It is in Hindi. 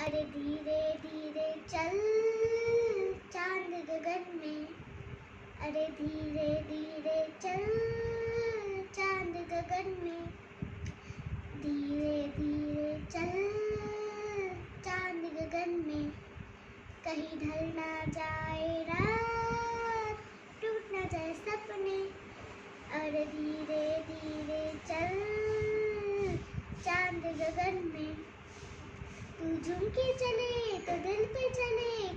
अरे धीरे धीरे चल चांद गगन में, अरे धीरे धीरे चल चांद गगन में, धीरे धीरे चल चांद गगन में, कहीं ढल ना जाए रात, टूट ना जाए सपने, अरे धीरे धीरे चल चांद गगन में। तू झुम के चले तो दिल पे चले,